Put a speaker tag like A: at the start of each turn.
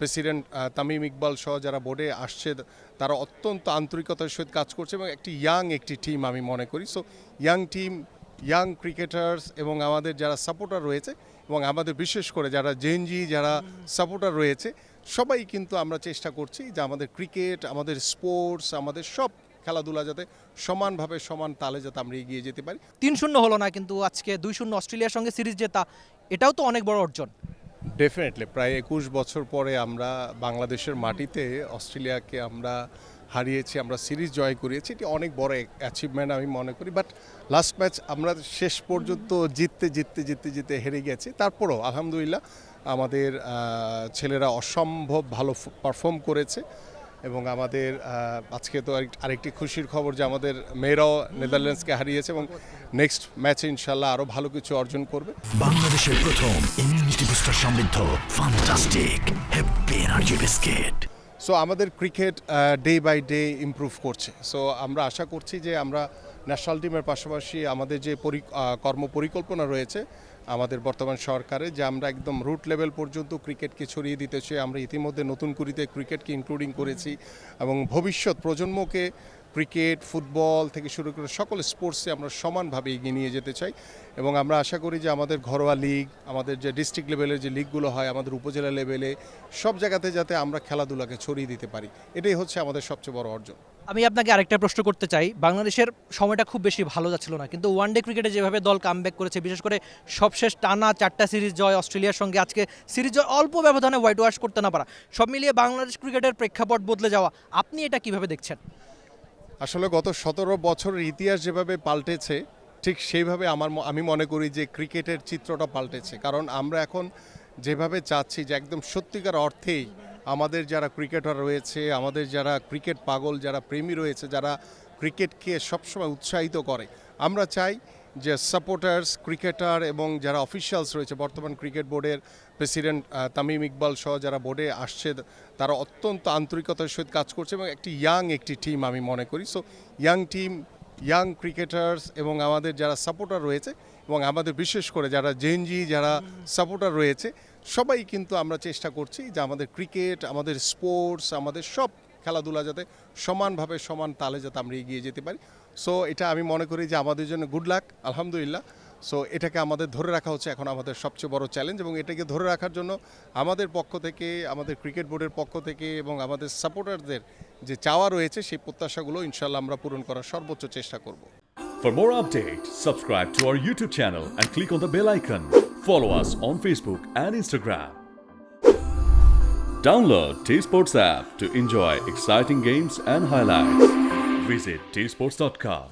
A: President Tamim Iqbal সহ যারা বোর্ডে আসছে তারা অত্যন্ত আন্তরিকতার সহিত কাজ করছে এবং একটি টিম আমি মনে করি। So young team, young cricketers এবং আমাদের যারা সাপোর্টার রয়েছে এবং আমাদের বিশেষ করে যারা জেনজি যারা সাপোর্টার রয়েছে সবাই কিন্তু আমরা চেষ্টা করছি যে আমাদের ক্রিকেট, আমাদের স্পোর্টস, আমাদের সব খেলাধুলা যাতে সমানভাবে সমান তালে যাতে আমরা এগিয়ে যেতে পারি।
B: ৩-০ হলো না, কিন্তু আজকে ২-০ অস্ট্রেলিয়ার সঙ্গে সিরিজ জেতা, এটাও তো অনেক বড় অর্জন।
A: ডেফিনেটলি প্রায় ২১ বছর পরে আমরা বাংলাদেশের মাটিতে অস্ট্রেলিয়াকে আমরা হারিয়েছি, আমরা সিরিজ জয় করিয়েছি, এটি অনেক বড় অ্যাচিভমেন্ট আমি মনে করি। বাট লাস্ট ম্যাচ আমরা শেষ পর্যন্ত জিততে হেরে গেছি। তারপরও আলহামদুলিল্লাহ আমাদের ছেলেরা অসম্ভব ভালো পারফর্ম করেছে এবং আমাদের আজকে তো আরেকটি খুশির খবর যে আমাদের মেয়েরাও নেদারল্যান্ডসকে হারিয়েছে এবং নেক্সট ম্যাচে ইনশাল্লাহ আরও ভালো কিছু অর্জন করবে।
C: বাংলাদেশের প্রথম ইমিউনিটি বুস্টার সমৃদ্ধ fantastic happy energy biscuit.
A: So আমাদের cricket day by day improve করছে। সো আমরা আশা করছি যে আমরা ন্যাশনাল টিমের পাশাপাশি আমাদের যে কর্মপরিকল্পনা রয়েছে আমাদের বর্তমান সরকারে, যে আমরা একদম রুট লেভেল পর্যন্ত ক্রিকেটকে ছড়িয়ে দিতে চাই। আমরা ইতিমধ্যে নতুন কুড়িতে ক্রিকেটকে ইনক্লুডিং করেছি এবং ভবিষ্যৎ প্রজন্মকে ক্রিকেট, ফুটবল থেকে শুরু করে সকল স্পোর্টসে আমরা সমানভাবে এগিয়ে নিয়ে যেতে চাই এবং আমরা আশা করি যে আমাদের ঘরোয়া লিগ, আমাদের যে ডিস্ট্রিক্ট লেভেলের যে লিগগুলো হয়, আমাদের উপজেলা লেভেলে সব জায়গাতে যাতে আমরা খেলাধুলাকে ছড়িয়ে দিতে পারি, এটাই হচ্ছে আমাদের সবচেয়ে বড় অর্জন।
B: আমি আপনাকে আরেকটা প্রশ্ন করতে চাই। বাংলাদেশের সময়টা খুব বেশি ভালো যাচ্ছিল না, কিন্তু ওয়ানডে ক্রিকেটে যেভাবে দল কামব্যাক করেছে, বিশেষ করে সবশেষ টানা 4টা সিরিজ জয় অস্ট্রেলিয়ার সঙ্গে, আজকে সিরিজ জয় অল্প ব্যবধানে হোয়াইট ওয়াশ করতে না পারা, সব মিলিয়ে বাংলাদেশ ক্রিকেটের প্রেক্ষাপট বদলে যাওয়া, আপনি এটা কিভাবে দেখছেন?
A: আসলে গত 17 বছরের ইতিহাস যেভাবে পাল্টেছে ঠিক সেইভাবে আমি মনে করি যে ক্রিকেটের চিত্রটা পাল্টেছে। কারণ আমরা এখন যেভাবে চাচ্ছি যে একদম সত্যিকার অর্থেই আমাদের যারা ক্রিকেটার রয়েছে, আমাদের যারা ক্রিকেট পাগল, যারা প্রেমী রয়েছে, যারা ক্রিকেটকে সবসময় উৎসাহিত করে, আমরা চাই যে সাপোর্টার্স, ক্রিকেটার এবং যারা অফিশিয়ালস রয়েছে, বর্তমান ক্রিকেট বোর্ডের প্রেসিডেন্ট তামিম ইকবাল সহ যারা বোর্ডে আসছে তারা অত্যন্ত আন্তরিকতার সহিত কাজ করছে এবং একটি টিম আমি মনে করি। So young team, young cricketers এবং আমাদের যারা সাপোর্টার রয়েছে এবং আমাদের বিশেষ করে যারা জেনজি যারা সাপোর্টার রয়েছে সবাই কিন্তু আমরা চেষ্টা করছি যে আমাদের ক্রিকেট, আমাদের স্পোর্টস, আমাদের সব খেলাধুলা যাতে সমানভাবে সমান তালে যাতে আমরা এগিয়ে যেতে পারি। সো এটা আমি মনে করি যে আমাদের জন্য গুড লাক, আলহামদুলিল্লাহ। সো এটাকে আমাদের ধরে রাখা হচ্ছে এখন আমাদের সবচেয়ে বড় চ্যালেঞ্জ এবং এটাকে ধরে রাখার জন্য আমাদের পক্ষ থেকে, আমাদের ক্রিকেট বোর্ডের পক্ষ থেকে এবং আমাদের সাপোর্টারদের যে চাওয়া রয়েছে সেই প্রত্যাশাগুলো ইনশাল্লাহ আমরা পূরণ করার সর্বোচ্চ চেষ্টা করব।
D: For more updates, subscribe to our YouTube channel and click on the bell icon. Follow us on Facebook and Instagram. Download T-Sports app to enjoy exciting games and highlights. Visit tsports.com.